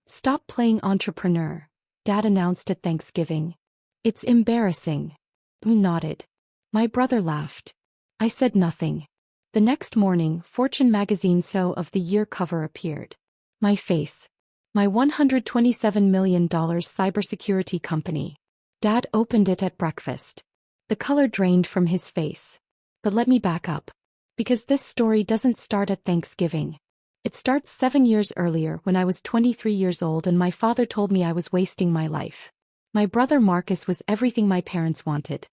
Stop playing entrepreneur, Dad announced at Thanksgiving. It's embarrassing. I nodded. My brother laughed. I said nothing. The next morning, Fortune magazine SEO of the Year cover appeared. My face. My $127 million cybersecurity company. Dad opened it at breakfast. The color drained from his face. But let me back up. Because this story doesn't start at Thanksgiving. It starts 7 years earlier when I was 23 years old and my father told me I was wasting my life. My brother Marcus was everything my parents wanted.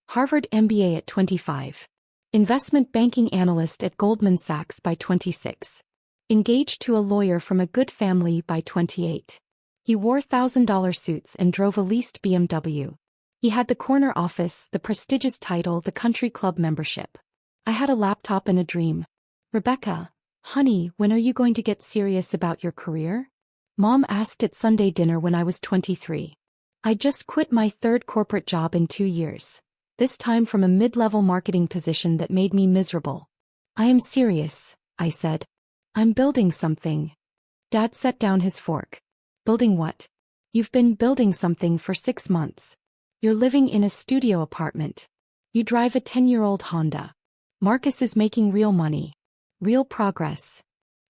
Harvard MBA at 25. Investment banking analyst at Goldman Sachs by 26. Engaged to a lawyer from a good family by 28. He wore $1,000 suits and drove a leased BMW. He had the corner office, the prestigious title, the country club membership. I had a laptop and a dream. Rebecca, honey, when are you going to get serious about your career? Mom asked at Sunday dinner when I was 23. I just quit my third corporate job in 2 years. This time from a mid-level marketing position that made me miserable. I am serious, I said. I'm building something. Dad set down his fork. Building what? You've been building something for 6 months. You're living in a studio apartment. You drive a 10-year-old Honda. Marcus is making real money. Real progress.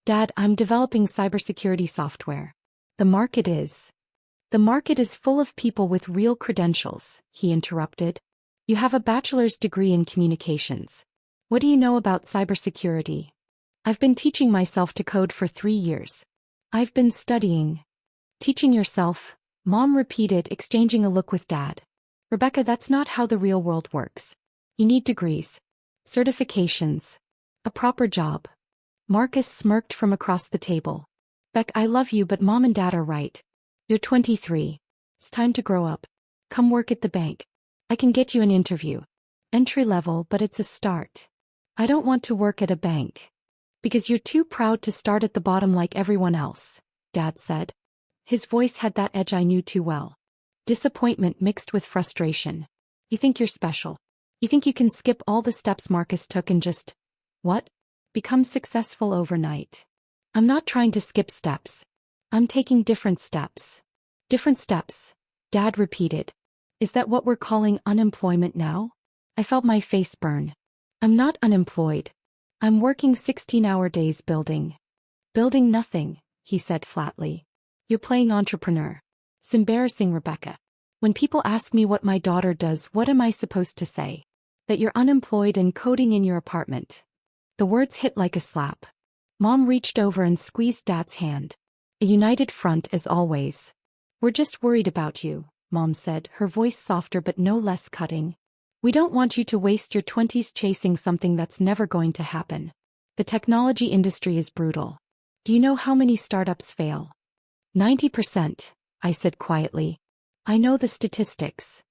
Dad, I'm developing cybersecurity software. The market is full of people with real credentials, he interrupted. You have a bachelor's degree in communications. What do you know about cybersecurity? I've been teaching myself to code for 3 years. I've been studying. Teaching yourself, Mom repeated, exchanging a look with Dad. Rebecca, that's not how the real world works. You need degrees, certifications, a proper job. Marcus smirked from across the table. Beck, I love you, but Mom and Dad are right. You're 23. It's time to grow up. Come work at the bank. I can get you an interview. Entry level, but it's a start. I don't want to work at a bank. Because you're too proud to start at the bottom like everyone else, Dad said. His voice had that edge I knew too well. Disappointment mixed with frustration. You think you're special. You think you can skip all the steps Marcus took and just, what? Become successful overnight. I'm not trying to skip steps. I'm taking different steps. Different steps, Dad repeated. Is that what we're calling unemployment now? I felt my face burn. I'm not unemployed. I'm working 16-hour days building. Building nothing, he said flatly. You're playing entrepreneur. It's embarrassing, Rebecca. When people ask me what my daughter does, what am I supposed to say? That you're unemployed and coding in your apartment. The words hit like a slap. Mom reached over and squeezed Dad's hand. A united front as always. We're just worried about you, Mom said, her voice softer but no less cutting. We don't want you to waste your 20s chasing something that's never going to happen. The technology industry is brutal. Do you know how many startups fail? 90%, I said quietly. I know the statistics.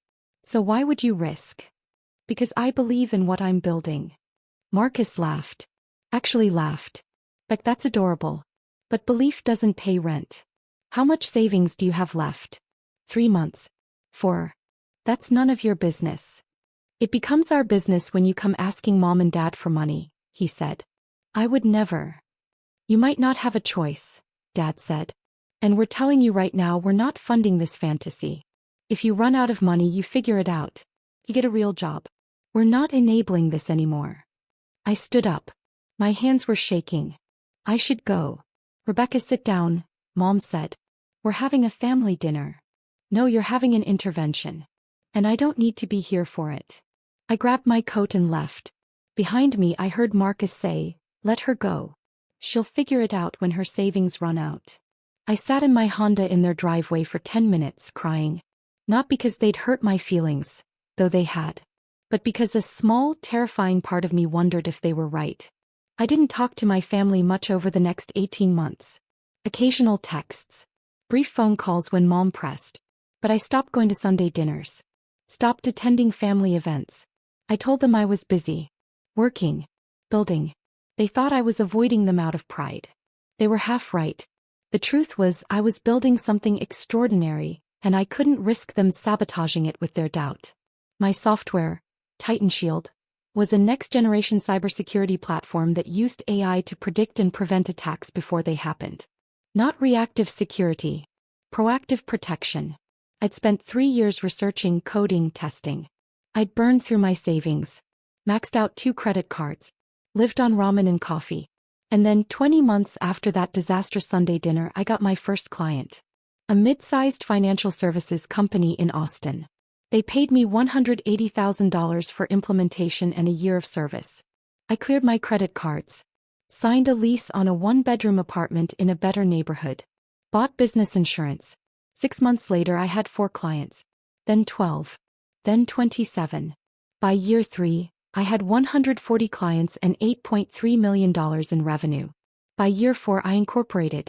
So why would you risk? Because I believe in what I'm building. Marcus laughed. Actually laughed. But that's adorable. But belief doesn't pay rent. How much savings do you have left? 3 months. 4. That's none of your business. It becomes our business when you come asking Mom and Dad for money, he said. I would never. You might not have a choice, Dad said. And we're telling you right now we're not funding this fantasy. If you run out of money, you figure it out. You get a real job. We're not enabling this anymore. I stood up. My hands were shaking. I should go. Rebecca, sit down, Mom said. We're having a family dinner. No, you're having an intervention. And I don't need to be here for it. I grabbed my coat and left. Behind me I heard Marcus say, let her go. She'll figure it out when her savings run out. I sat in my Honda in their driveway for 10 minutes crying. Not because they'd hurt my feelings, though they had. But because a small, terrifying part of me wondered if they were right. I didn't talk to my family much over the next 18 months. Occasional texts. Brief phone calls when Mom pressed. But I stopped going to Sunday dinners. Stopped attending family events. I told them I was busy. Working. Building. They thought I was avoiding them out of pride. They were half right. The truth was I was building something extraordinary, and I couldn't risk them sabotaging it with their doubt. My software, Titan Shield, was a next-generation cybersecurity platform that used AI to predict and prevent attacks before they happened. Not reactive security. Proactive protection. I'd spent 3 years researching, coding, testing. I'd burned through my savings. Maxed out 2 credit cards. Lived on ramen and coffee. And then 20 months after that disastrous Sunday dinner, I got my first client. A mid-sized financial services company in Austin. They paid me $180,000 for implementation and a year of service. I cleared my credit cards. Signed a lease on a 1-bedroom apartment in a better neighborhood. Bought business insurance. 6 months later I had 4 clients. Then 12. Then 27. By year 3, I had 140 clients and $8.3 million in revenue. By year 4 I incorporated.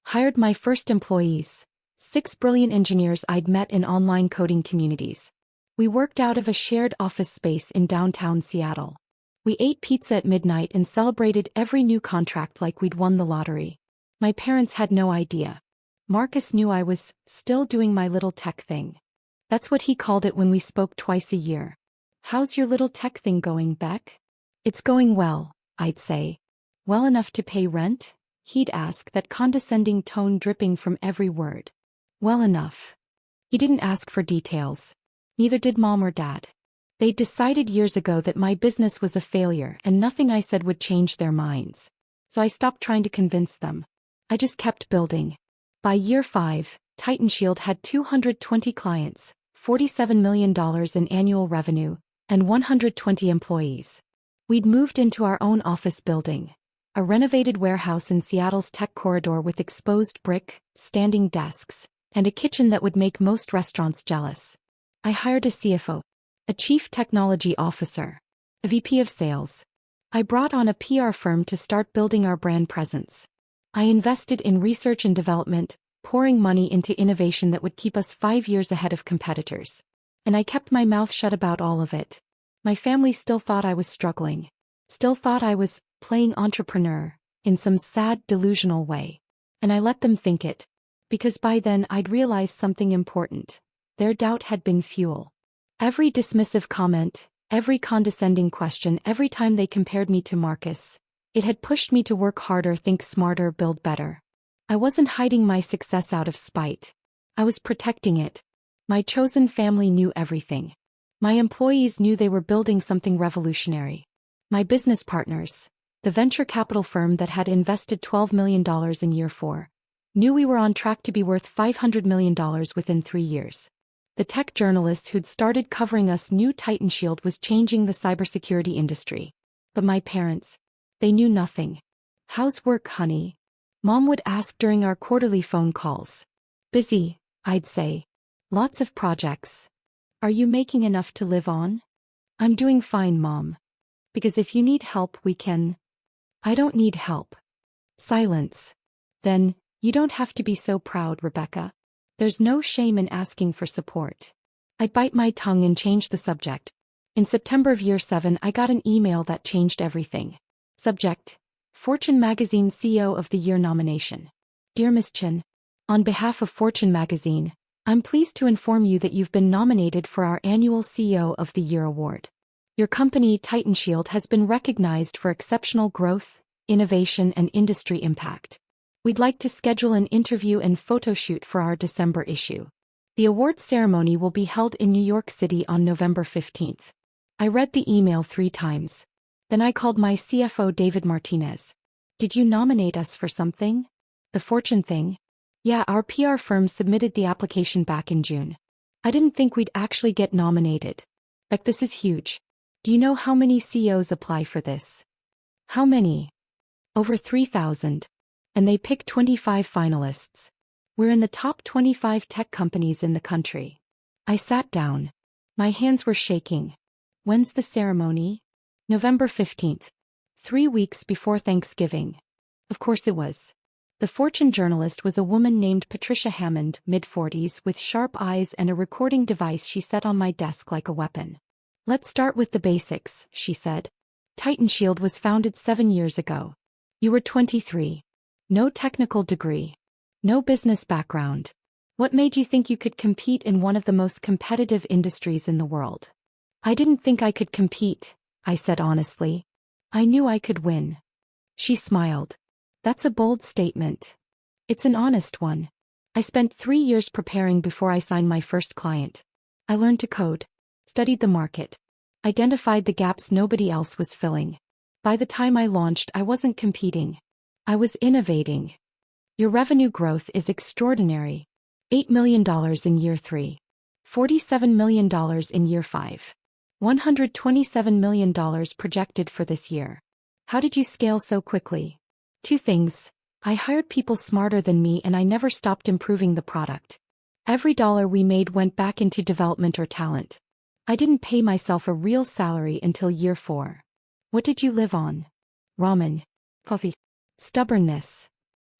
Hired my first employees. 6 brilliant engineers I'd met in online coding communities. We worked out of a shared office space in downtown Seattle. We ate pizza at midnight and celebrated every new contract like we'd won the lottery. My parents had no idea. Marcus knew I was still doing my little tech thing. That's what he called it when we spoke twice a year. "How's your little tech thing going, Beck?" "It's going well," I'd say. "Well enough to pay rent?" He'd ask, that condescending tone dripping from every word. Well enough. He didn't ask for details. Neither did Mom or Dad. They decided years ago that my business was a failure and nothing I said would change their minds. So I stopped trying to convince them. I just kept building. By year 5, Titan Shield had 220 clients, $47 million in annual revenue, and 120 employees. We'd moved into our own office building, a renovated warehouse in Seattle's tech corridor with exposed brick, standing desks, and a kitchen that would make most restaurants jealous. I hired a CFO, a chief technology officer, a VP of sales. I brought on a PR firm to start building our brand presence. I invested in research and development, pouring money into innovation that would keep us 5 years ahead of competitors. And I kept my mouth shut about all of it. My family still thought I was struggling. Still thought I was playing entrepreneur, in some sad, delusional way. And I let them think it. Because by then I'd realized something important. Their doubt had been fuel. Every dismissive comment, every condescending question, every time they compared me to Marcus, it had pushed me to work harder, think smarter, build better. I wasn't hiding my success out of spite. I was protecting it. My chosen family knew everything. My employees knew they were building something revolutionary. My business partners, the venture capital firm that had invested $12 million in year 4, knew we were on track to be worth $500 million within 3 years. The tech journalists who'd started covering us knew Titan Shield was changing the cybersecurity industry. But my parents, they knew nothing. "How's work, honey?" Mom would ask during our quarterly phone calls. "Busy," I'd say. "Lots of projects." "Are you making enough to live on?" "I'm doing fine, Mom. Because if you need help, we can." "I don't need help." Silence. Then, "You don't have to be so proud, Rebecca. There's no shame in asking for support." I'd bite my tongue and change the subject. In September of year 7, I got an email that changed everything. Subject: Fortune Magazine CEO of the Year nomination. "Dear Ms. Chin, on behalf of Fortune Magazine, I'm pleased to inform you that you've been nominated for our annual CEO of the Year award. Your company, Titan Shield, has been recognized for exceptional growth, innovation, and industry impact. We'd like to schedule an interview and photo shoot for our December issue. The awards ceremony will be held in New York City on November 15th. I read the email 3 times. Then I called my CFO David Martinez. "Did you nominate us for something? The Fortune thing?" "Yeah, our PR firm submitted the application back in June. I didn't think we'd actually get nominated. Like, this is huge. Do you know how many CEOs apply for this?" "How many?" "Over 3,000. And they pick 25 finalists. We're in the top 25 tech companies in the country." I sat down. My hands were shaking. "When's the ceremony?" "November 15th. 3 weeks before Thanksgiving." Of course it was. The Fortune journalist was a woman named Patricia Hammond, mid-40s, with sharp eyes and a recording device she set on my desk like a weapon. "Let's start with the basics," she said. "Titan Shield was founded 7 years ago. You were 23. No technical degree. No business background. What made you think you could compete in one of the most competitive industries in the world?" "I didn't think I could compete," I said honestly. "I knew I could win." She smiled. "That's a bold statement." It's an honest one. I spent 3 years preparing before I signed my first client. I learned to code, studied the market, identified the gaps nobody else was filling. By the time I launched, I wasn't competing. I was innovating. Your revenue growth is extraordinary. $8 million in year 3. $47 million in year 5. $127 million projected for this year. How did you scale so quickly? 2 things. I hired people smarter than me and I never stopped improving the product. Every dollar we made went back into development or talent. I didn't pay myself a real salary until year 4. What did you live on? Ramen. Coffee. Stubbornness.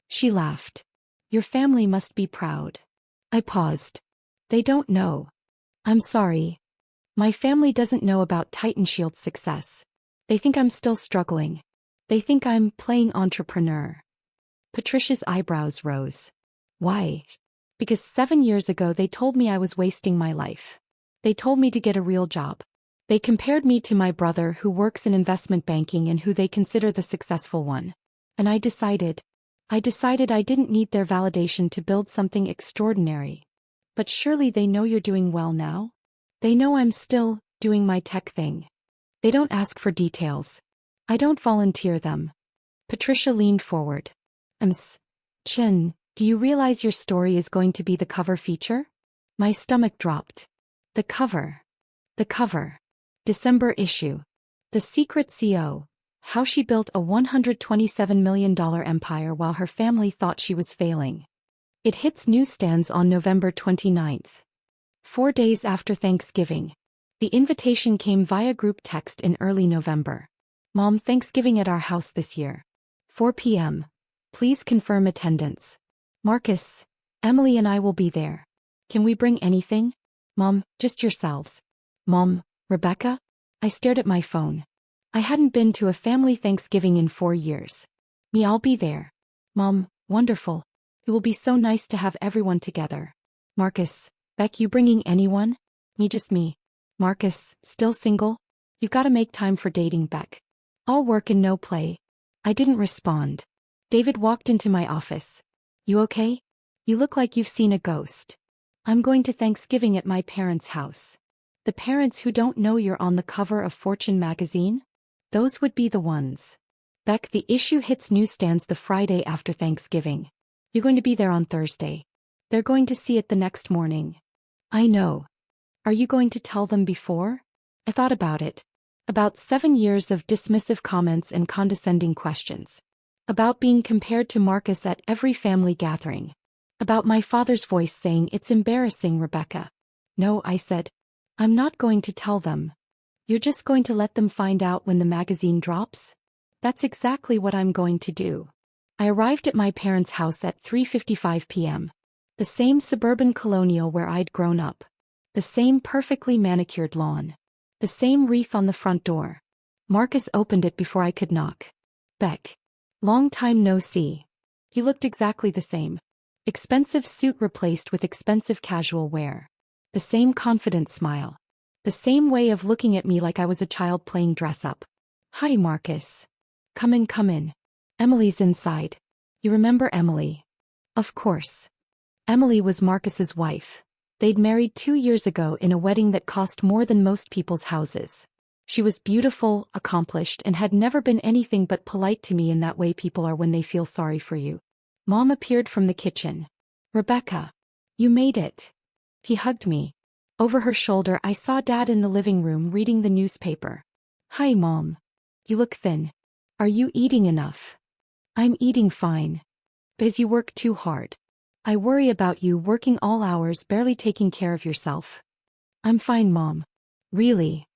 She laughed. Your family must be proud. I paused. They don't know. I'm sorry. My family doesn't know about Titan Shield's success. They think I'm still struggling. They think I'm playing entrepreneur. Patricia's eyebrows rose. Why? Because 7 years ago they told me I was wasting my life. They told me to get a real job. They compared me to my brother who works in investment banking and who they consider the successful one. And I decided I didn't need their validation to build something extraordinary. But surely they know you're doing well now? They know I'm still doing my tech thing. They don't ask for details. I don't volunteer them. Patricia leaned forward. Chin, do you realize your story is going to be the cover feature? My stomach dropped. The cover. December issue. The Secret CO. How she built a $127 million empire while her family thought she was failing. It hits newsstands on November 29th. 4 days after Thanksgiving. The invitation came via group text in early November. Mom, Thanksgiving at our house this year. 4 p.m. Please confirm attendance. Marcus, Emily and I will be there. Can we bring anything? Mom, just yourselves. Mom, Rebecca? I stared at my phone. I hadn't been to a family Thanksgiving in 4 years. Me, I'll be there. Mom, wonderful. It will be so nice to have everyone together. Marcus, Beck, you bringing anyone? Me, just me. Marcus, still single? You've got to make time for dating, Beck. All work and no play. I didn't respond. David walked into my office. You okay? You look like you've seen a ghost. I'm going to Thanksgiving at my parents' house. The parents who don't know you're on the cover of Fortune magazine? Those would be the ones. Beck, the issue hits newsstands the Friday after Thanksgiving. You're going to be there on Thursday. They're going to see it the next morning. I know. Are you going to tell them before? I thought about it. About 7 years of dismissive comments and condescending questions. About being compared to Marcus at every family gathering. About my father's voice saying, "It's embarrassing, Rebecca." No, I said. I'm not going to tell them. You're just going to let them find out when the magazine drops? That's exactly what I'm going to do. I arrived at my parents' house at 3:55 p.m. The same suburban colonial where I'd grown up. The same perfectly manicured lawn. The same wreath on the front door. Marcus opened it before I could knock. Beck. Long time no see. He looked exactly the same. Expensive suit replaced with expensive casual wear. The same confident smile. The same way of looking at me like I was a child playing dress-up. Hi, Marcus. Come in, come in. Emily's inside. You remember Emily? Of course. Emily was Marcus's wife. They'd married 2 years ago in a wedding that cost more than most people's houses. She was beautiful, accomplished, and had never been anything but polite to me in that way people are when they feel sorry for you. Mom appeared from the kitchen. Rebecca. You made it. He hugged me. Over her shoulder I saw Dad in the living room reading the newspaper. Hi, Mom. You look thin. Are you eating enough? I'm eating fine. Because you work too hard. I worry about you working all hours barely taking care of yourself. I'm fine, Mom. Really?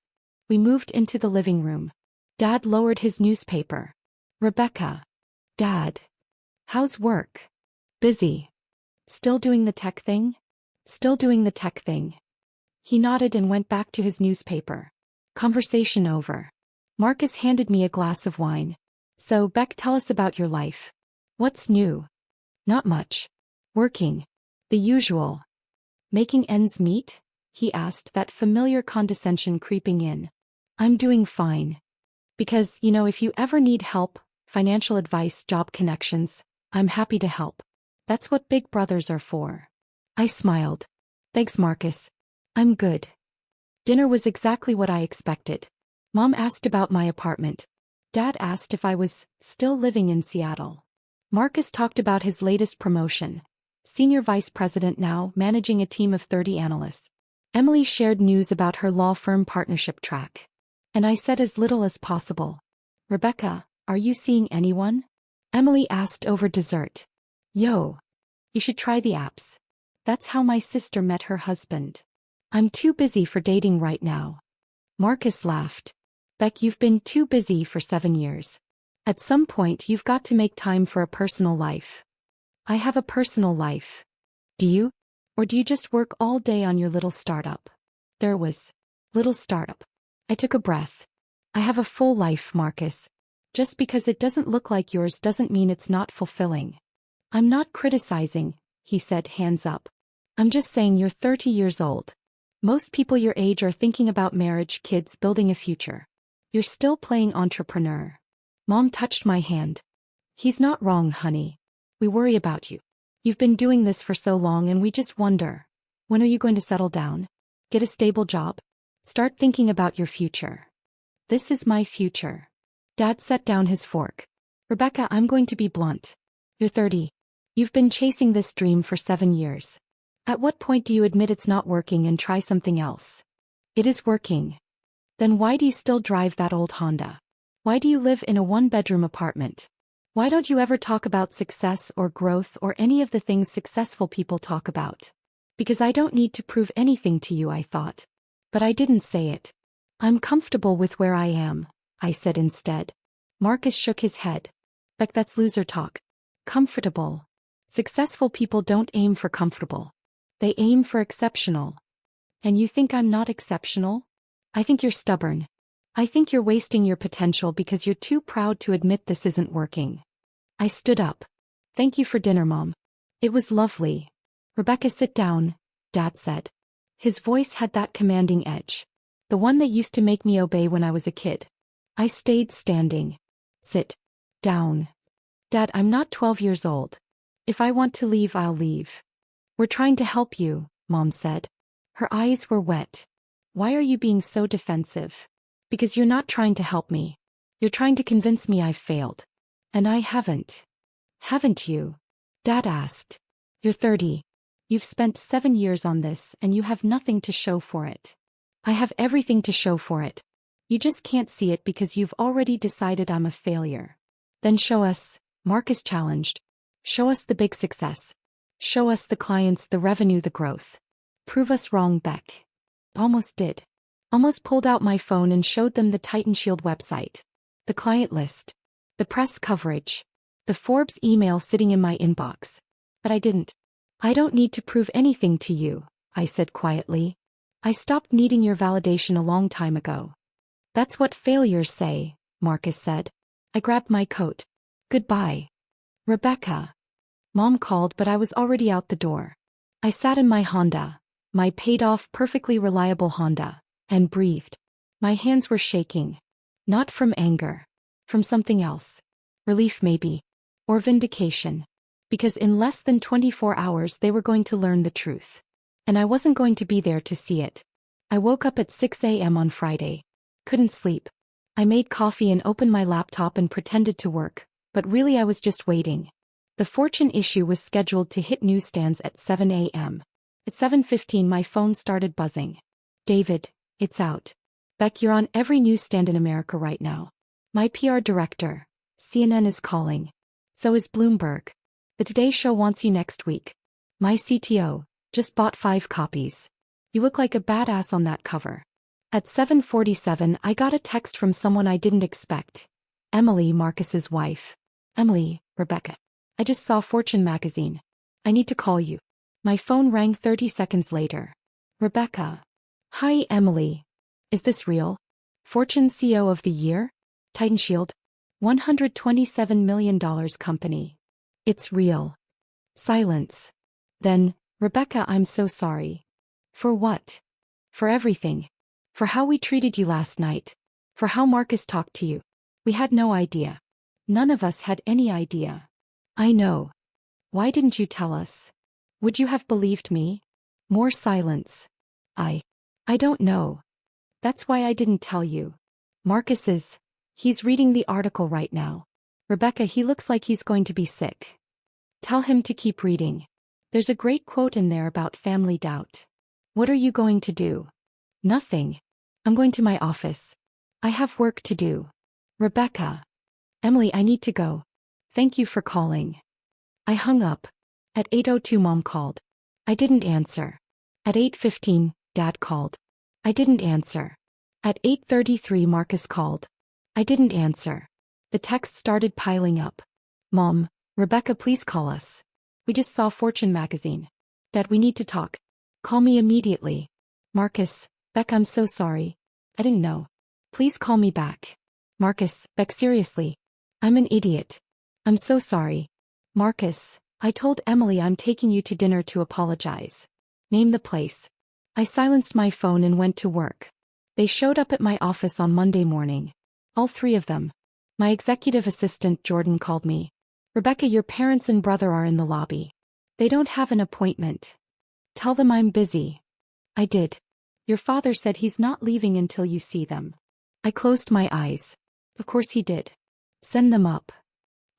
We moved into the living room. Dad lowered his newspaper. Rebecca. Dad. How's work? Busy. Still doing the tech thing? Still doing the tech thing. He nodded and went back to his newspaper. Conversation over. Marcus handed me a glass of wine. So, Beck, tell us about your life. What's new? Not much. Working. The usual. Making ends meet? He asked, that familiar condescension creeping in. I'm doing fine. Because, if you ever need help, financial advice, job connections, I'm happy to help. That's what big brothers are for. I smiled. Thanks, Marcus. I'm good. Dinner was exactly what I expected. Mom asked about my apartment. Dad asked if I was still living in Seattle. Marcus talked about his latest promotion. Senior vice president now, managing a team of 30 analysts. Emily shared news about her law firm partnership track. And I said as little as possible. Rebecca, are you seeing anyone? Emily asked over dessert. Yo. You should try the apps. That's how my sister met her husband. I'm too busy for dating right now. Marcus laughed. Beck, you've been too busy for 7 years. At some point you've got to make time for a personal life. I have a personal life. Do you? Or do you just work all day on your little startup? There was. Little startup. I took a breath. I have a full life, Marcus. Just because it doesn't look like yours doesn't mean it's not fulfilling. I'm not criticizing, he said, hands up. I'm just saying you're 30 years old. Most people your age are thinking about marriage, kids, building a future. You're still playing entrepreneur. Mom touched my hand. He's not wrong, honey. We worry about you. You've been doing this for so long and we just wonder. When are you going to settle down? Get a stable job? Start thinking about your future. This is my future. Dad set down his fork. Rebecca, I'm going to be blunt. You're 30. You've been chasing this dream for 7 years. At what point do you admit it's not working and try something else? It is working. Then why do you still drive that old Honda? Why do you live in a one-bedroom apartment? Why don't you ever talk about success or growth or any of the things successful people talk about? Because I don't need to prove anything to you, I thought. But I didn't say it. I'm comfortable with where I am, I said instead. Marcus shook his head. Beck, that's loser talk. Comfortable. Successful people don't aim for comfortable. They aim for exceptional. And you think I'm not exceptional? I think you're stubborn. I think you're wasting your potential because you're too proud to admit this isn't working. I stood up. Thank you for dinner, Mom. It was lovely. Rebecca, sit down, Dad said. His voice had that commanding edge. The one that used to make me obey when I was a kid. I stayed standing. Sit down. Dad, I'm not 12 years old. If I want to leave, I'll leave. We're trying to help you, Mom said. Her eyes were wet. Why are you being so defensive? Because you're not trying to help me. You're trying to convince me I've failed. And I haven't. Haven't you? Dad asked. You're 30. You've spent 7 years on this and you have nothing to show for it. I have everything to show for it. You just can't see it because you've already decided I'm a failure. Then show us, Marcus challenged. Show us the big success. Show us the clients, the revenue, the growth. Prove us wrong, Beck. Almost did. Almost pulled out my phone and showed them the Titan Shield website. The client list. The press coverage. The Forbes email sitting in my inbox. But I didn't. I don't need to prove anything to you, I said quietly. I stopped needing your validation a long time ago. That's what failures say, Marcus said. I grabbed my coat. Goodbye. Rebecca. Mom called, but I was already out the door. I sat in my Honda, my paid-off, perfectly reliable Honda, and breathed. My hands were shaking. Not from anger. From something else. Relief maybe. Or vindication. Because in less than 24 hours they were going to learn the truth. And I wasn't going to be there to see it. I woke up at 6 a.m. on Friday. Couldn't sleep. I made coffee and opened my laptop and pretended to work, but really I was just waiting. The Fortune issue was scheduled to hit newsstands at 7 a.m. At 7:15 my phone started buzzing. David, it's out. Beck, you're on every newsstand in America right now. My PR director, CNN, is calling. So is Bloomberg. The Today Show wants you next week. My CTO just bought 5 copies. You look like a badass on that cover. At 7:47 I got a text from someone I didn't expect. Emily, Marcus's wife. Emily, Rebecca. I just saw Fortune magazine. I need to call you. My phone rang 30 seconds later. Rebecca. Hi, Emily. Is this real? Fortune CEO of the Year? Titan Shield? $127 million company. It's real. Silence. Then, Rebecca, I'm so sorry. For what? For everything. For how we treated you last night. For how Marcus talked to you. We had no idea. None of us had any idea. I know. Why didn't you tell us? Would you have believed me? More silence. I don't know. That's why I didn't tell you. He's reading the article right now. Rebecca, he looks like he's going to be sick. Tell him to keep reading. There's a great quote in there about family doubt. What are you going to do? Nothing. I'm going to my office. I have work to do. Rebecca. Emily, I need to go. Thank you for calling. I hung up. At 8:02 Mom called. I didn't answer. At 8:15, Dad called. I didn't answer. At 8:33 Marcus called. I didn't answer. The texts started piling up. Mom, Rebecca, please call us. We just saw Fortune magazine. Dad, we need to talk. Call me immediately. Marcus, Beck, I'm so sorry. I didn't know. Please call me back. Marcus, Beck, seriously. I'm an idiot. I'm so sorry. Marcus, I told Emily I'm taking you to dinner to apologize. Name the place. I silenced my phone and went to work. They showed up at my office on Monday morning. All three of them. My executive assistant Jordan called me. Rebecca, your parents and brother are in the lobby. They don't have an appointment. Tell them I'm busy. I did. Your father said he's not leaving until you see them. I closed my eyes. Of course he did. Send them up.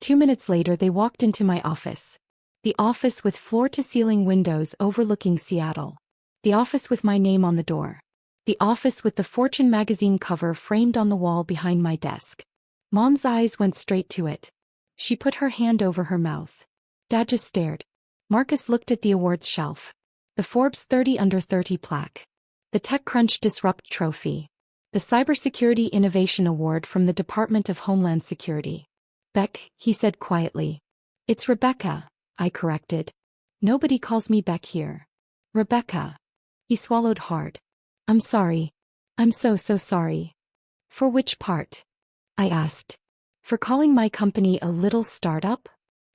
2 minutes later they walked into my office. The office with floor-to-ceiling windows overlooking Seattle. The office with my name on the door. The office with the Fortune magazine cover framed on the wall behind my desk. Mom's eyes went straight to it. She put her hand over her mouth. Dad just stared. Marcus looked at the awards shelf. The Forbes 30 Under 30 plaque. The TechCrunch Disrupt Trophy. The Cybersecurity Innovation Award from the Department of Homeland Security. Beck, he said quietly. It's Rebecca, I corrected. Nobody calls me Beck here. Rebecca. He swallowed hard. I'm sorry. I'm so sorry. For which part? I asked. For calling my company a little startup?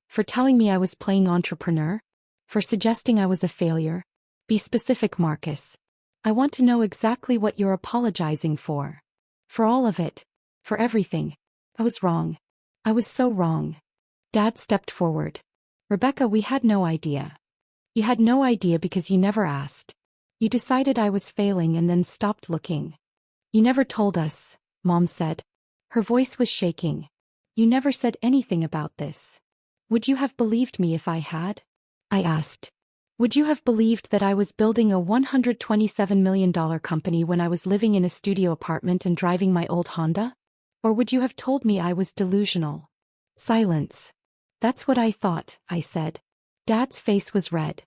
For telling me I was playing entrepreneur? For suggesting I was a failure? Be specific, Marcus. I want to know exactly what you're apologizing for. For all of it. For everything. I was wrong. I was so wrong. Dad stepped forward. Rebecca, we had no idea. You had no idea because you never asked. You decided I was failing and then stopped looking. You never told us, Mom said. Her voice was shaking. You never said anything about this. Would you have believed me if I had? I asked. Would you have believed that I was building a $127 million company when I was living in a studio apartment and driving my old Honda? Or would you have told me I was delusional? Silence. That's what I thought, I said. Dad's face was red.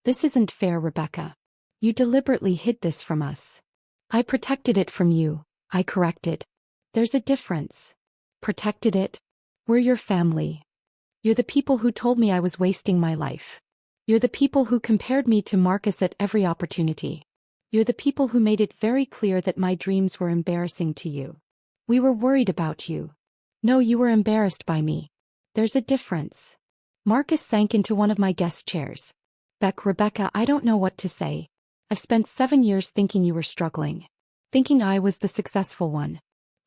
This isn't fair, Rebecca. You deliberately hid this from us. I protected it from you, I corrected. There's a difference. Protected it? We're your family. You're the people who told me I was wasting my life. You're the people who compared me to Marcus at every opportunity. You're the people who made it very clear that my dreams were embarrassing to you. We were worried about you. No, you were embarrassed by me. There's a difference. Marcus sank into one of my guest chairs. Beck, Rebecca, I don't know what to say. I've spent 7 years thinking you were struggling. Thinking I was the successful one.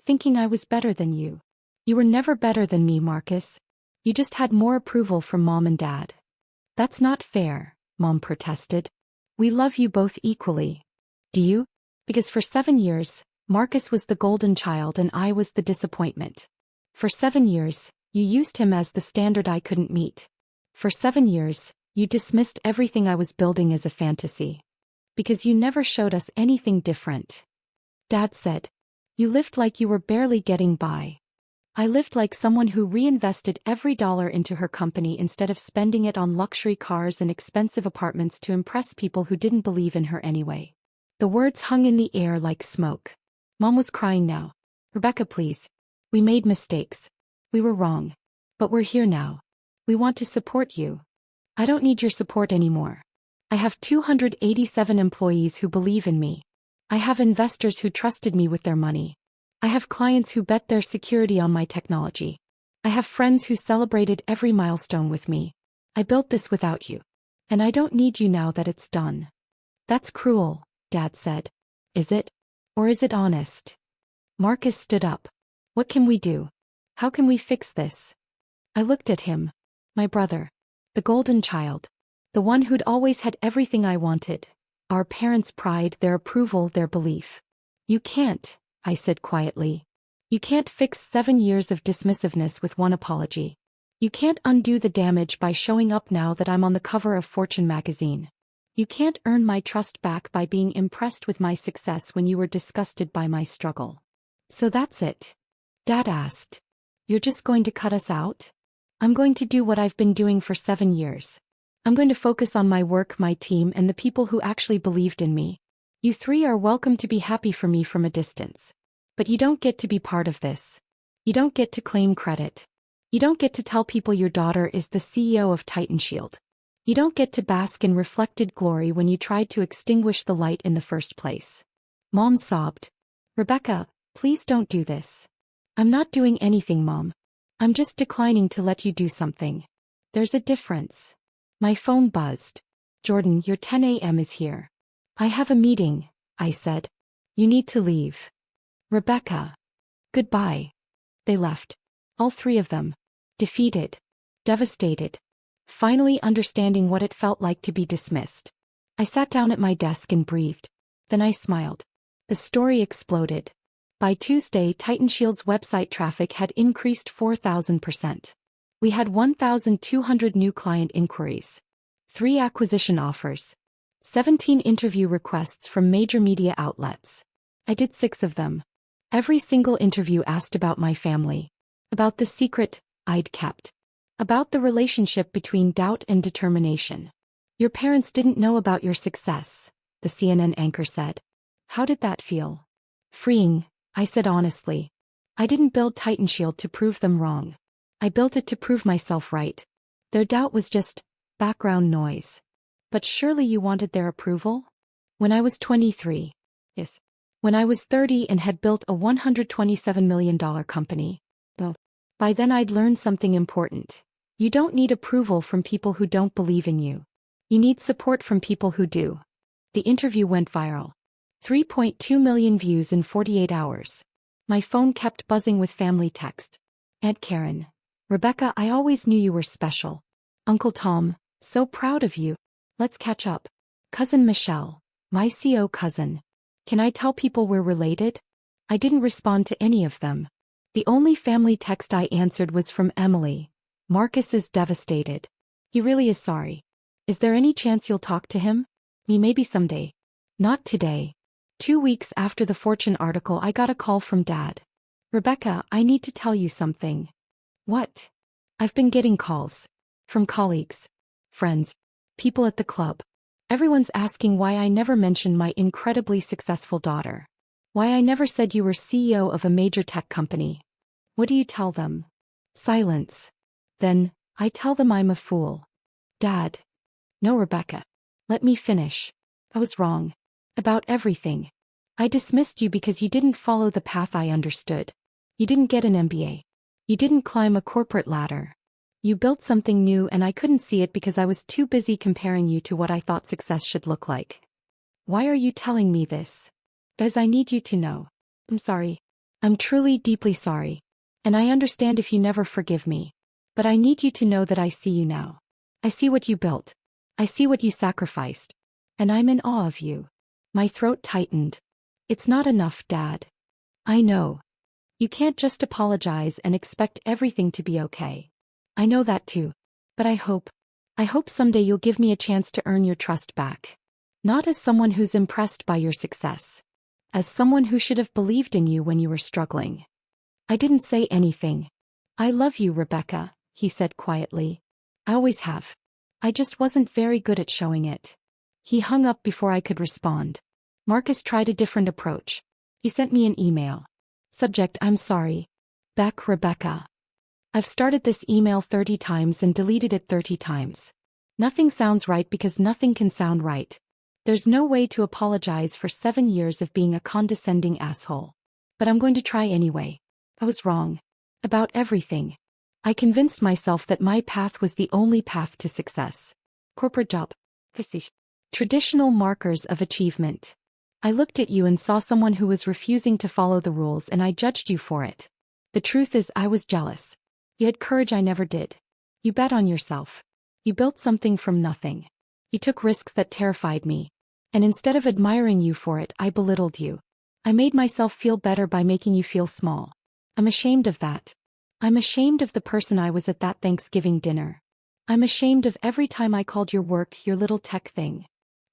Thinking I was better than you. You were never better than me, Marcus. You just had more approval from Mom and Dad. That's not fair, Mom protested. We love you both equally. Do you? Because for 7 years, Marcus was the golden child and I was the disappointment. For 7 years, you used him as the standard I couldn't meet. For 7 years, you dismissed everything I was building as a fantasy. Because you never showed us anything different. Dad said. You lived like you were barely getting by. I lived like someone who reinvested every dollar into her company instead of spending it on luxury cars and expensive apartments to impress people who didn't believe in her anyway. The words hung in the air like smoke. Mom was crying now. Rebecca, please. We made mistakes. We were wrong. But we're here now. We want to support you. I don't need your support anymore. I have 287 employees who believe in me. I have investors who trusted me with their money. I have clients who bet their security on my technology. I have friends who celebrated every milestone with me. I built this without you. And I don't need you now that it's done. That's cruel, Dad said. Is it? Or is it honest? Marcus stood up. What can we do? How can we fix this? I looked at him. My brother. The golden child. The one who'd always had everything I wanted. Our parents' pride, their approval, their belief. You can't, I said quietly. You can't fix 7 years of dismissiveness with one apology. You can't undo the damage by showing up now that I'm on the cover of Fortune magazine. You can't earn my trust back by being impressed with my success when you were disgusted by my struggle. So that's it? Dad asked. You're just going to cut us out? I'm going to do what I've been doing for 7 years. I'm going to focus on my work, my team, and the people who actually believed in me. You three are welcome to be happy for me from a distance. But you don't get to be part of this. You don't get to claim credit. You don't get to tell people your daughter is the CEO of Titan Shield. You don't get to bask in reflected glory when you tried to extinguish the light in the first place. Mom sobbed. Rebecca, please don't do this. I'm not doing anything, Mom. I'm just declining to let you do something. There's a difference. My phone buzzed. Jordan, your 10 a.m. is here. I have a meeting, I said. You need to leave. Rebecca. Goodbye. They left. All three of them. Defeated. Devastated. Finally understanding what it felt like to be dismissed. I sat down at my desk and breathed. Then I smiled. The story exploded. By Tuesday, Titan Shield's website traffic had increased 4,000%. We had 1,200 new client inquiries. 3 acquisition offers. 17 interview requests from major media outlets. I did 6 of them. Every single interview asked about my family. About the secret I'd kept. About the relationship between doubt and determination. Your parents didn't know about your success, the CNN anchor said. How did that feel? Freeing, I said honestly. I didn't build Titan Shield to prove them wrong. I built it to prove myself right. Their doubt was just background noise. But surely you wanted their approval? When I was 23. Yes. When I was 30 and had built a $127 million company. Well, by then I'd learned something important. You don't need approval from people who don't believe in you. You need support from people who do. The interview went viral. 3.2 million views in 48 hours. My phone kept buzzing with family texts. Aunt Karen. Rebecca, I always knew you were special. Uncle Tom, so proud of you. Let's catch up. Cousin Michelle. My CO cousin. Can I tell people we're related? I didn't respond to any of them. The only family text I answered was from Emily. Marcus is devastated. He really is sorry. Is there any chance you'll talk to him? Me maybe someday. Not today. 2 weeks after the Fortune article, I got a call from Dad. Rebecca, I need to tell you something. What? I've been getting calls. From colleagues. Friends. People at the club. Everyone's asking why I never mentioned my incredibly successful daughter. Why I never said you were CEO of a major tech company. What do you tell them? Silence. Then, I tell them I'm a fool. Dad. No, Rebecca. Let me finish. I was wrong. About everything. I dismissed you because you didn't follow the path I understood. You didn't get an MBA. You didn't climb a corporate ladder. You built something new and I couldn't see it because I was too busy comparing you to what I thought success should look like. Why are you telling me this? Because I need you to know. I'm sorry. I'm truly deeply sorry. And I understand if you never forgive me. But I need you to know that I see you now. I see what you built. I see what you sacrificed. And I'm in awe of you. My throat tightened. It's not enough, Dad. I know. You can't just apologize and expect everything to be okay. I know that too. But I hope someday you'll give me a chance to earn your trust back. Not as someone who's impressed by your success. As someone who should have believed in you when you were struggling. I didn't say anything. I love you, Rebecca, he said quietly. I always have. I just wasn't very good at showing it. He hung up before I could respond. Marcus tried a different approach. He sent me an email. Subject: I'm sorry. Beck, Rebecca. I've started this email 30 times and deleted it 30 times. Nothing sounds right because nothing can sound right. There's no way to apologize for 7 years of being a condescending asshole. But I'm going to try anyway. I was wrong. About everything. I convinced myself that my path was the only path to success. Corporate job. Traditional markers of achievement. I looked at you and saw someone who was refusing to follow the rules and I judged you for it. The truth is I was jealous. You had courage I never did. You bet on yourself. You built something from nothing. You took risks that terrified me. And instead of admiring you for it, I belittled you. I made myself feel better by making you feel small. I'm ashamed of that. I'm ashamed of the person I was at that Thanksgiving dinner. I'm ashamed of every time I called your work your little tech thing.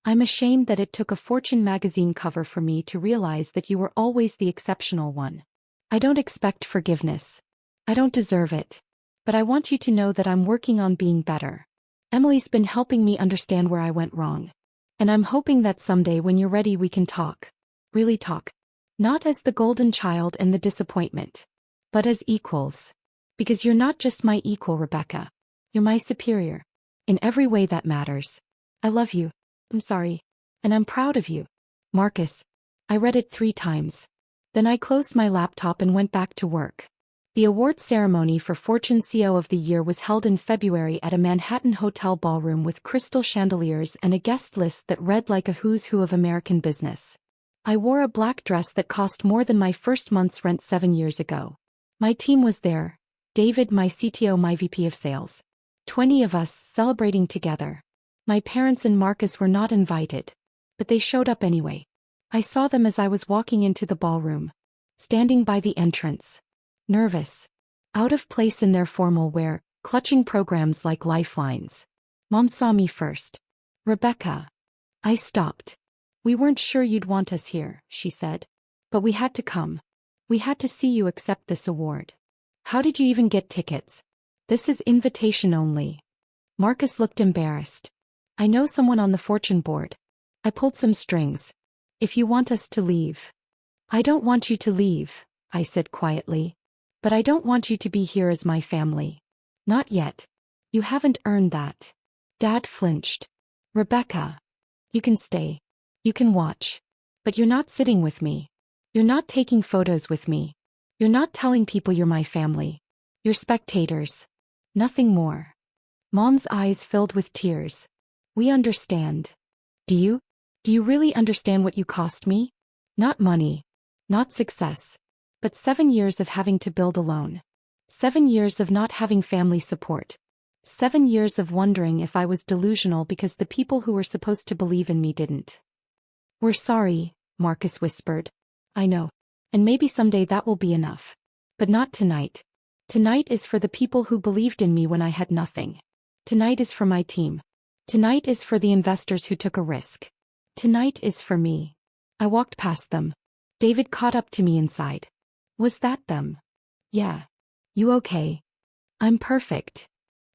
I'm ashamed that it took a Fortune magazine cover for me to realize that you were always the exceptional one. I don't expect forgiveness. I don't deserve it. But I want you to know that I'm working on being better. Emily's been helping me understand where I went wrong. And I'm hoping that someday when you're ready we can talk. Really talk. Not as the golden child and the disappointment. But as equals. Because you're not just my equal, Rebecca. You're my superior. In every way that matters. I love you. I'm sorry. And I'm proud of you. Marcus. I read it 3 times. Then I closed my laptop and went back to work. The award ceremony for Fortune CEO of the Year was held in February at a Manhattan hotel ballroom with crystal chandeliers and a guest list that read like a who's who of American business. I wore a black dress that cost more than my first month's rent 7 years ago. My team was there. David, my CTO, my VP of sales. 20 of us celebrating together. My parents and Marcus were not invited. But they showed up anyway. I saw them as I was walking into the ballroom. Standing by the entrance. Nervous. Out of place in their formal wear, clutching programs like lifelines. Mom saw me first. Rebecca. I stopped. We weren't sure you'd want us here, she said. But we had to come. We had to see you accept this award. How did you even get tickets? This is invitation only. Marcus looked embarrassed. I know someone on the Fortune board. I pulled some strings. If you want us to leave. I don't want you to leave, I said quietly. But I don't want you to be here as my family. Not yet. You haven't earned that. Dad flinched. Rebecca. You can stay. You can watch. But you're not sitting with me. You're not taking photos with me. You're not telling people you're my family. You're spectators. Nothing more. Mom's eyes filled with tears. We understand. Do you? Do you really understand what you cost me? Not money. Not success. But 7 years of having to build alone. 7 years of not having family support. 7 years of wondering if I was delusional because the people who were supposed to believe in me didn't. We're sorry, Marcus whispered. I know. And maybe someday that will be enough. But not tonight. Tonight is for the people who believed in me when I had nothing. Tonight is for my team. Tonight is for the investors who took a risk. Tonight is for me. I walked past them. David caught up to me inside. Was that them? Yeah. You okay? I'm perfect.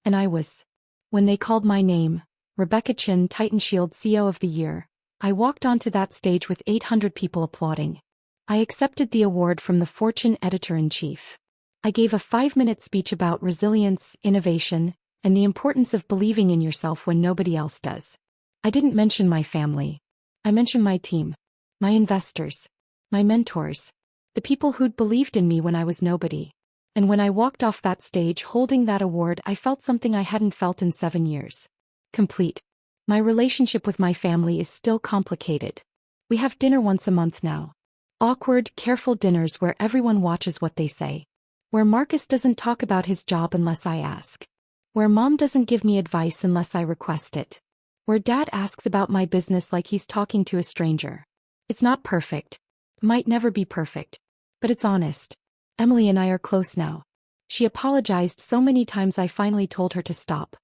And I was. When they called my name, Rebecca Chin, Titan Shield CEO of the Year, I walked onto that stage with 800 people applauding. I accepted the award from the Fortune editor-in-chief. I gave a 5-minute speech about resilience, innovation, and the importance of believing in yourself when nobody else does. I didn't mention my family. I mentioned my team, my investors, my mentors, the people who'd believed in me when I was nobody. And when I walked off that stage holding that award, I felt something I hadn't felt in 7 years. Complete. My relationship with my family is still complicated. We have dinner once a month now. Awkward, careful dinners where everyone watches what they say. Where Marcus doesn't talk about his job unless I ask. Where Mom doesn't give me advice unless I request it. Where Dad asks about my business like he's talking to a stranger. It's not perfect. Might never be perfect. But it's honest. Emily and I are close now. She apologized so many times I finally told her to stop.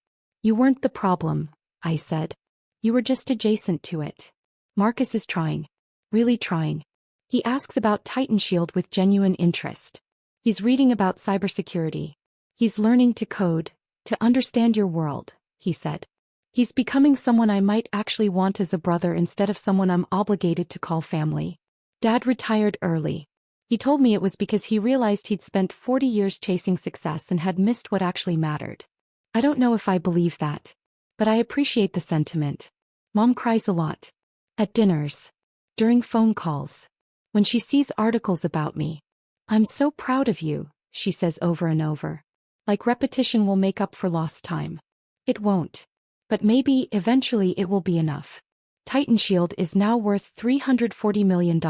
You weren't the problem, I said. You were just adjacent to it. Marcus is trying. Really trying. He asks about Titan Shield with genuine interest. He's reading about cybersecurity. He's learning to code, to understand your world, he said. He's becoming someone I might actually want as a brother instead of someone I'm obligated to call family. Dad retired early. He told me it was because he realized he'd spent 40 years chasing success and had missed what actually mattered. I don't know if I believe that. But I appreciate the sentiment. Mom cries a lot. At dinners. During phone calls. When she sees articles about me. I'm so proud of you, she says over and over. Like repetition will make up for lost time. It won't. But maybe, eventually it will be enough. Titan Shield is now worth $340 million.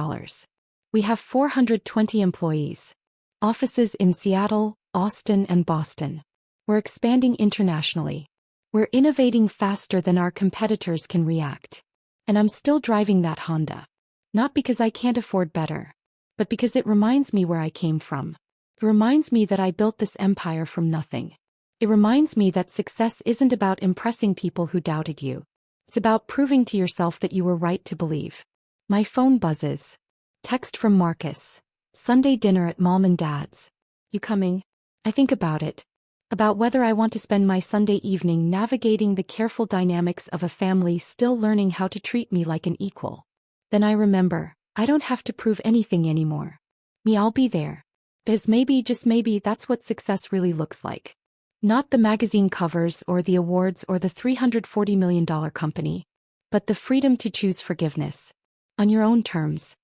We have 420 employees. Offices in Seattle, Austin, and Boston. We're expanding internationally. We're innovating faster than our competitors can react. And I'm still driving that Honda. Not because I can't afford better, but because it reminds me where I came from. It reminds me that I built this empire from nothing. It reminds me that success isn't about impressing people who doubted you. It's about proving to yourself that you were right to believe. My phone buzzes. Text from Marcus. Sunday dinner at mom and dad's. You coming? I think about it. About whether I want to spend my Sunday evening navigating the careful dynamics of a family still learning how to treat me like an equal. Then I remember, I don't have to prove anything anymore. I'll be there. Because maybe, just maybe, that's what success really looks like. Not the magazine covers or the awards or the $340 million company, but the freedom to choose forgiveness. On your own terms.